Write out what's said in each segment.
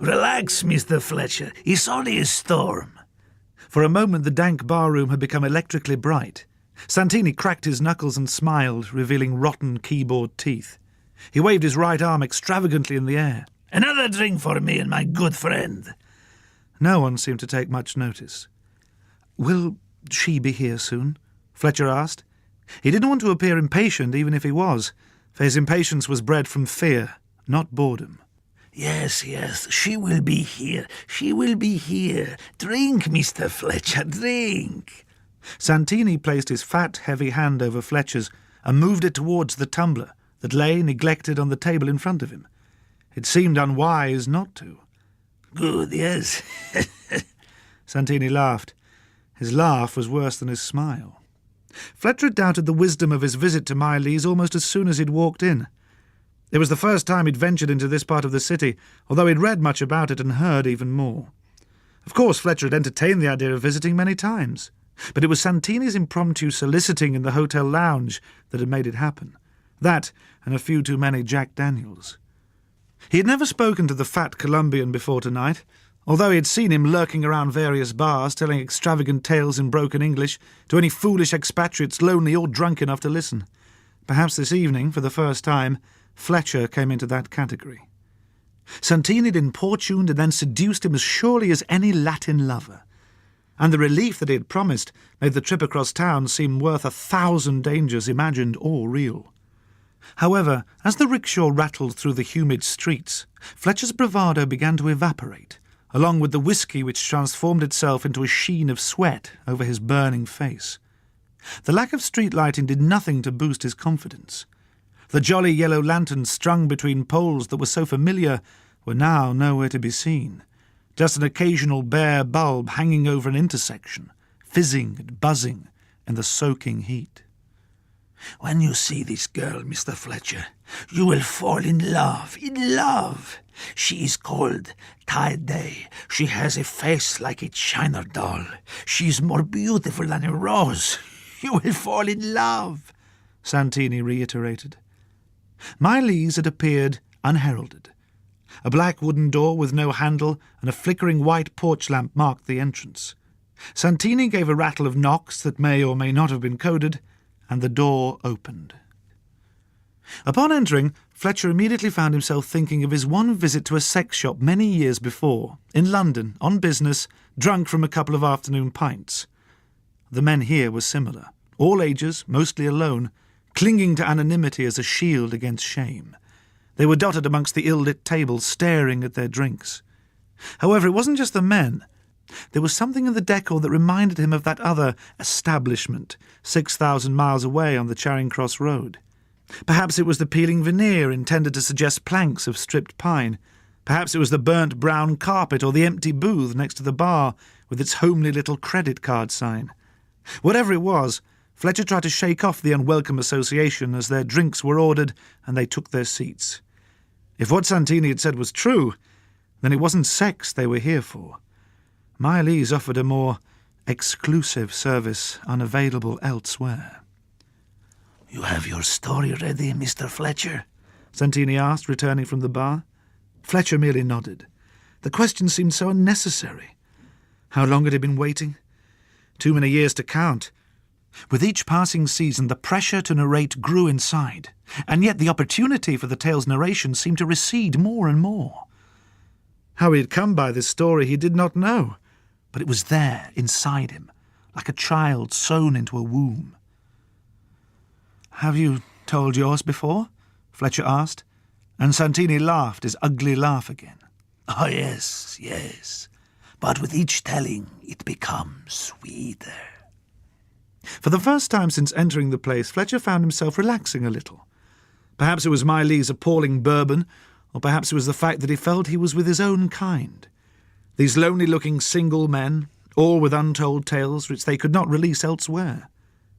Relax, Mr. Fletcher. It's only a storm. For a moment the dank barroom had become electrically bright. Santini cracked his knuckles and smiled, revealing rotten keyboard teeth. He waved his right arm extravagantly in the air. Another drink for me and my good friend. No one seemed to take much notice. Will she be here soon? Fletcher asked. He didn't want to appear impatient, even if he was, for his impatience was bred from fear, not boredom. Yes, she will be here. She will be here. Drink, Mr. Fletcher, drink. Santini placed his fat, heavy hand over Fletcher's and moved it towards the tumbler that lay neglected on the table in front of him. It seemed unwise not to. Good, yes. Santini laughed. His laugh was worse than his smile. Fletcher doubted the wisdom of his visit to Miley's almost as soon as he'd walked in. It was the first time he'd ventured into this part of the city, although he'd read much about it and heard even more. Of course, Fletcher had entertained the idea of visiting many times, but it was Santini's impromptu soliciting in the hotel lounge that had made it happen. That, and a few too many Jack Daniels. He had never spoken to the fat Colombian before tonight, although he had seen him lurking around various bars, telling extravagant tales in broken English to any foolish expatriates lonely or drunk enough to listen. Perhaps this evening, for the first time, Fletcher came into that category. Santini had importuned and then seduced him as surely as any Latin lover, and the relief that he had promised made the trip across town seem worth 1,000 dangers, imagined or real. However, as the rickshaw rattled through the humid streets, Fletcher's bravado began to evaporate, along with the whiskey which transformed itself into a sheen of sweat over his burning face. The lack of street lighting did nothing to boost his confidence. The jolly yellow lanterns strung between poles that were so familiar were now nowhere to be seen, just an occasional bare bulb hanging over an intersection, fizzing and buzzing in the soaking heat. When you see this girl, Mr. Fletcher, you will fall in love, in love. She is called Day. She has a face like a china doll. She is more beautiful than a rose. You will fall in love, Santini reiterated. Miley's had appeared unheralded. A black wooden door with no handle and a flickering white porch lamp marked the entrance. Santini gave a rattle of knocks that may or may not have been coded, and the door opened. Upon entering, Fletcher immediately found himself thinking of his one visit to a sex shop many years before, in London, on business, drunk from a couple of afternoon pints. The men here were similar, all ages, mostly alone, clinging to anonymity as a shield against shame. They were dotted amongst the ill-lit tables, staring at their drinks. However, it wasn't just the men. There was something in the decor that reminded him of that other establishment, 6,000 miles away on the Charing Cross Road. Perhaps it was the peeling veneer intended to suggest planks of stripped pine. Perhaps it was the burnt brown carpet or the empty booth next to the bar with its homely little credit card sign. Whatever it was, Fletcher tried to shake off the unwelcome association as their drinks were ordered and they took their seats. If what Santini had said was true, then it wasn't sex they were here for. Miley's offered a more exclusive service unavailable elsewhere. "You have your story ready, Mr. Fletcher?" Santini asked, returning from the bar. Fletcher merely nodded. The question seemed so unnecessary. How long had he been waiting? Too many years to count. With each passing season, the pressure to narrate grew inside, and yet the opportunity for the tale's narration seemed to recede more and more. How he had come by this story he did not know, but it was there, inside him, like a child sewn into a womb. "Have you told yours before?" Fletcher asked, and Santini laughed his ugly laugh again. "Oh, yes, but with each telling it becomes sweeter." For the first time since entering the place, Fletcher found himself relaxing a little. Perhaps it was Miley's appalling bourbon, or perhaps it was the fact that he felt he was with his own kind. These lonely-looking single men, all with untold tales which they could not release elsewhere.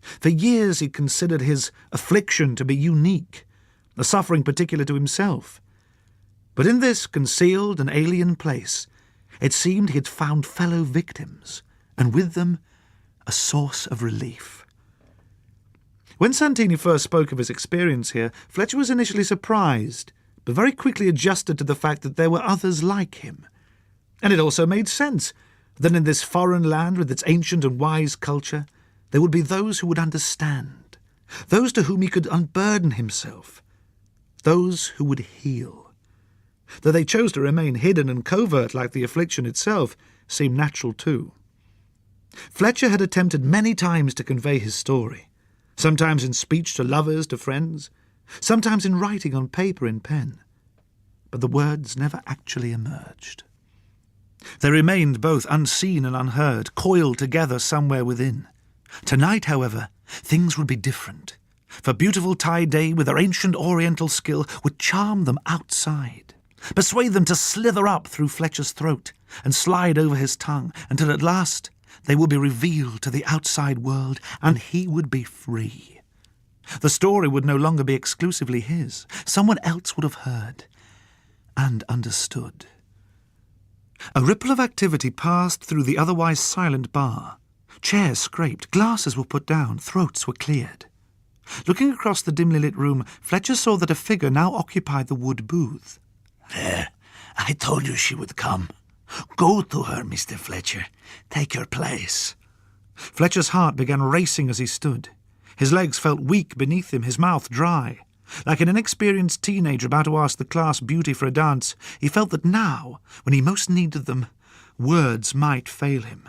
For years he'd considered his affliction to be unique, a suffering particular to himself. But in this concealed and alien place, it seemed he had found fellow victims, and with them a source of relief. When Santini first spoke of his experience here, Fletcher was initially surprised, but very quickly adjusted to the fact that there were others like him, And it also made sense that in this foreign land with its ancient and wise culture, there would be those who would understand, those to whom he could unburden himself, those who would heal. Though they chose to remain hidden and covert like the affliction itself seemed natural too. Fletcher had attempted many times to convey his story, sometimes in speech to lovers, to friends, sometimes in writing on paper in pen, but the words never actually emerged. They remained both unseen and unheard, coiled together somewhere within. Tonight, however, things would be different, for beautiful Day with her ancient oriental skill would charm them outside, persuade them to slither up through Fletcher's throat and slide over his tongue until at last they would be revealed to the outside world and he would be free. The story would no longer be exclusively his. Someone else would have heard and understood. A ripple of activity passed through the otherwise silent bar. Chairs scraped, glasses were put down, throats were cleared. Looking across the dimly lit room, Fletcher saw that a figure now occupied the wood booth. "There, I told you she would come. Go to her, Mr. Fletcher. Take your place." Fletcher's heart began racing as he stood. His legs felt weak beneath him, his mouth dry. Like an inexperienced teenager about to ask the class beauty for a dance, he felt that now, when he most needed them, words might fail him.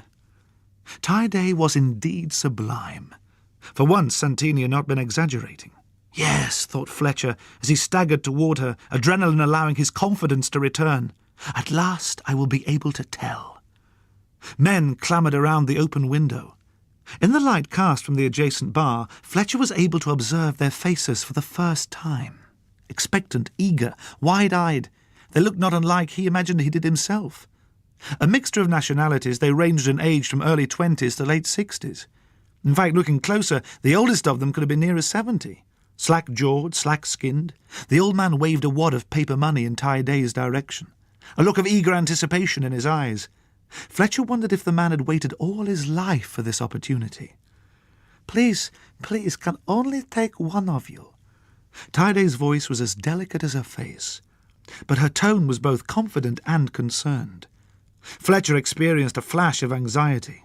Day was indeed sublime. For once, Santini had not been exaggerating. Yes, thought Fletcher, as he staggered toward her, adrenaline allowing his confidence to return. At last I will be able to tell. Men clamoured around the open window. In the light cast from the adjacent bar, Fletcher was able to observe their faces for the first time. Expectant, eager, wide-eyed, they looked not unlike he imagined he did himself. A mixture of nationalities, they ranged in age from early 20s to late 60s. In fact, looking closer, the oldest of them could have been nearer 70. Slack-jawed, slack-skinned, the old man waved a wad of paper money in Day's direction, a look of eager anticipation in his eyes. Fletcher wondered if the man had waited all his life for this opportunity. "Please, can only take one of you." Day's voice was as delicate as her face, but her tone was both confident and concerned. Fletcher experienced a flash of anxiety.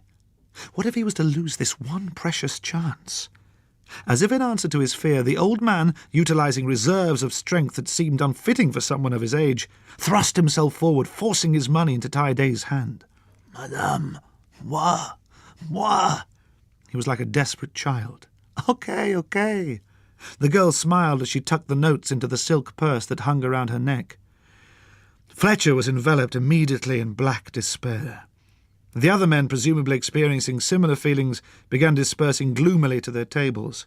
What if he was to lose this one precious chance? As if in answer to his fear, the old man, utilising reserves of strength that seemed unfitting for someone of his age, thrust himself forward, forcing his money into Day's hand. "Madame, moi." He was like a desperate child. Okay. The girl smiled as she tucked the notes into the silk purse that hung around her neck. Fletcher was enveloped immediately in black despair. The other men, presumably experiencing similar feelings, began dispersing gloomily to their tables.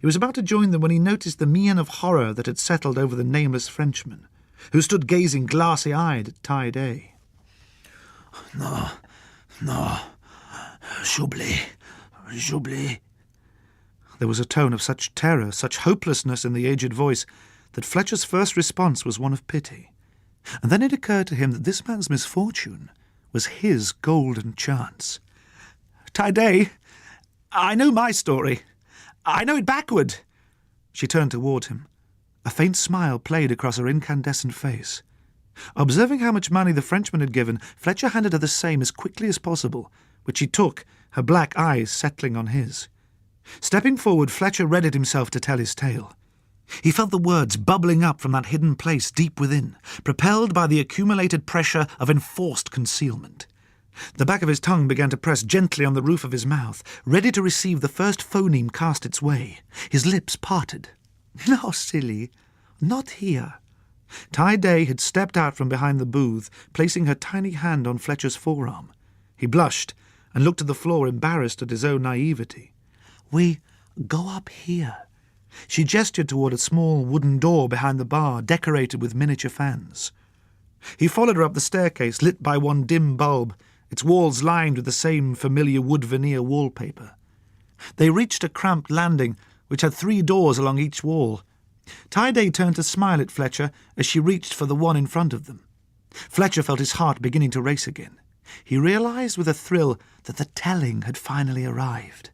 He was about to join them when he noticed the mien of horror that had settled over the nameless Frenchman, who stood gazing glassy-eyed at Day. No, j'oublie. There was a tone of such terror, such hopelessness in the aged voice, that Fletcher's first response was one of pity. And then it occurred to him that this man's misfortune was his golden chance. "Day, I know my story. I know it backward." She turned toward him. A faint smile played across her incandescent face. Observing how much money the Frenchman had given, Fletcher handed her the same as quickly as possible, which she took, her black eyes settling on his. Stepping forward, Fletcher readied himself to tell his tale. He felt the words bubbling up from that hidden place deep within, propelled by the accumulated pressure of enforced concealment. The back of his tongue began to press gently on the roof of his mouth, ready to receive the first phoneme cast its way. His lips parted. "No, silly, not here." Day had stepped out from behind the booth, placing her tiny hand on Fletcher's forearm. He blushed and looked at the floor, embarrassed at his own naivety. "We go up here." She gestured toward a small wooden door behind the bar, decorated with miniature fans. He followed her up the staircase, lit by one dim bulb, its walls lined with the same familiar wood veneer wallpaper. They reached a cramped landing, which had 3 doors along each wall. Day turned to smile at Fletcher as she reached for the one in front of them. Fletcher felt his heart beginning to race again. He realised with a thrill that the telling had finally arrived.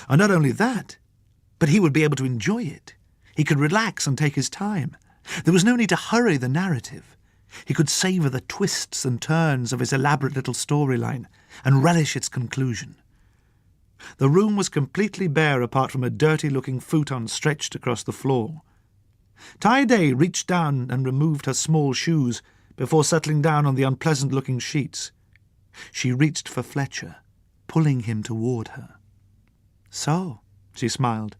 And not only that, but he would be able to enjoy it. He could relax and take his time. There was no need to hurry the narrative. He could savour the twists and turns of his elaborate little storyline and relish its conclusion. The room was completely bare apart from a dirty-looking futon stretched across the floor. Ty-Day reached down and removed her small shoes before settling down on the unpleasant-looking sheets. She reached for Fletcher, pulling him toward her. "So," she smiled,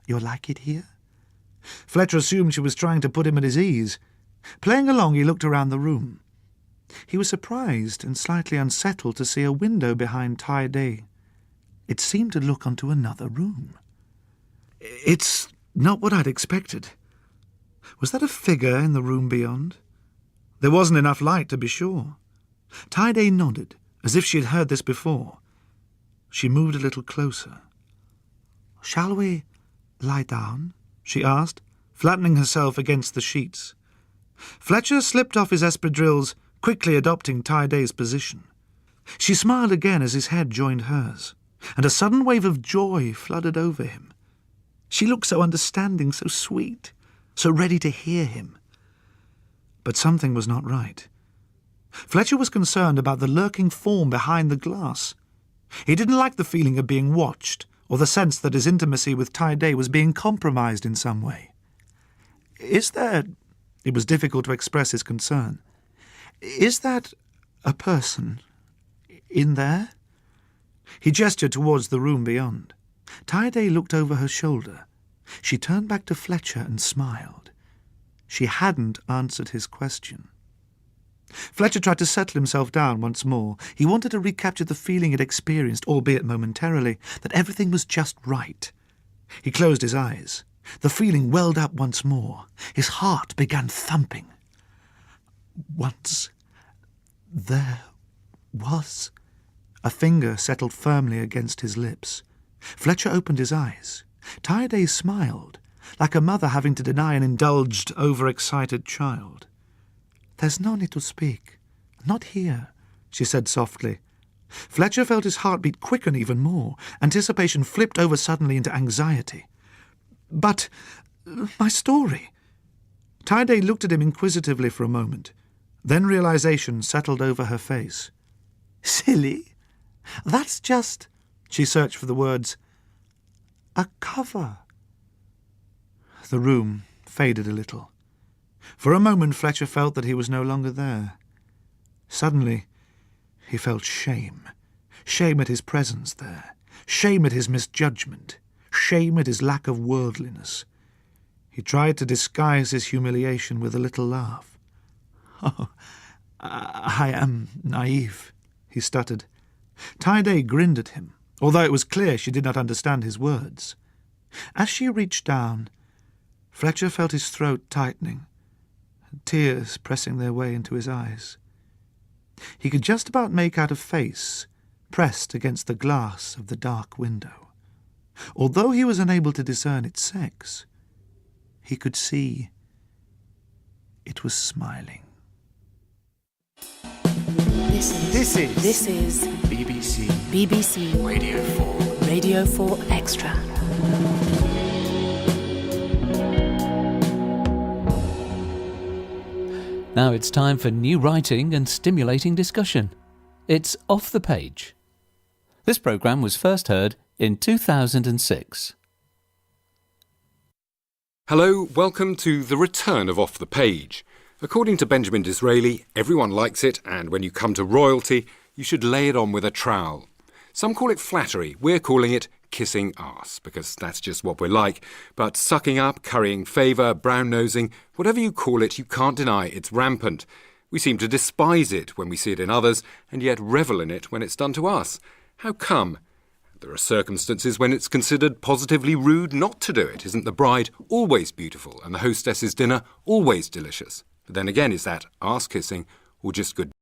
"you like it here?" Fletcher assumed she was trying to put him at his ease. Playing along, he looked around the room. He was surprised and slightly unsettled to see a window behind Ty-Day. It seemed to look onto another room. "It's not what I'd expected. Was that a figure in the room beyond?" There wasn't enough light to be sure. Ty-Day nodded, as if she had heard this before. She moved a little closer. "Shall we lie down?" she asked, flattening herself against the sheets. Fletcher slipped off his espadrilles, quickly adopting Ty-Day's position. She smiled again as his head joined hers, and a sudden wave of joy flooded over him. She looked so understanding, so sweet, so ready to hear him. But something was not right. Fletcher was concerned about the lurking form behind the glass. He didn't like the feeling of being watched, or the sense that his intimacy with Ty-Day was being compromised in some way. "Is there—" It was difficult to express his concern. "Is that a person in there?" He gestured towards the room beyond. Ty-Day looked over her shoulder. She turned back to Fletcher and smiled. She hadn't answered his question. Fletcher tried to settle himself down once more. He wanted to recapture the feeling he'd experienced, albeit momentarily, that everything was just right. He closed his eyes. The feeling welled up once more. His heart began thumping. "Once there was—" A finger settled firmly against his lips. Fletcher opened his eyes. Ty-Day smiled, like a mother having to deny an indulged, overexcited child. "There's no need to speak. Not here," she said softly. Fletcher felt his heartbeat quicken even more. Anticipation flipped over suddenly into anxiety. "But my story—" Ty-Day looked at him inquisitively for a moment. Then realization settled over her face. "Silly. That's just—" She searched for the words. "A cover." The room faded a little. For a moment Fletcher felt that he was no longer there. Suddenly he felt shame. Shame at his presence there. Shame at his misjudgment. Shame at his lack of worldliness. He tried to disguise his humiliation with a little laugh. "Oh, I am naive," he stuttered. Ty-Day grinned at him, although it was clear she did not understand his words. As she reached down, Fletcher felt his throat tightening, tears pressing their way into his eyes. He could just about make out a face pressed against the glass of the dark window. Although he was unable to discern its sex, he could see it was smiling. This is BBC Radio 4 Extra. Now it's time for new writing and stimulating discussion. It's Off the Page. This programme was first heard in 2006. Hello, welcome to the return of Off the Page. According to Benjamin Disraeli, everyone likes it, and when you come to royalty, you should lay it on with a trowel. Some call it flattery. We're calling it kissing arse, because that's just what we're like. But sucking up, currying favour, brown-nosing, whatever you call it, you can't deny it's rampant. We seem to despise it when we see it in others, and yet revel in it when it's done to us. How come? There are circumstances when it's considered positively rude not to do it. Isn't the bride always beautiful and the hostess's dinner always delicious? But then again, is that arse-kissing or just good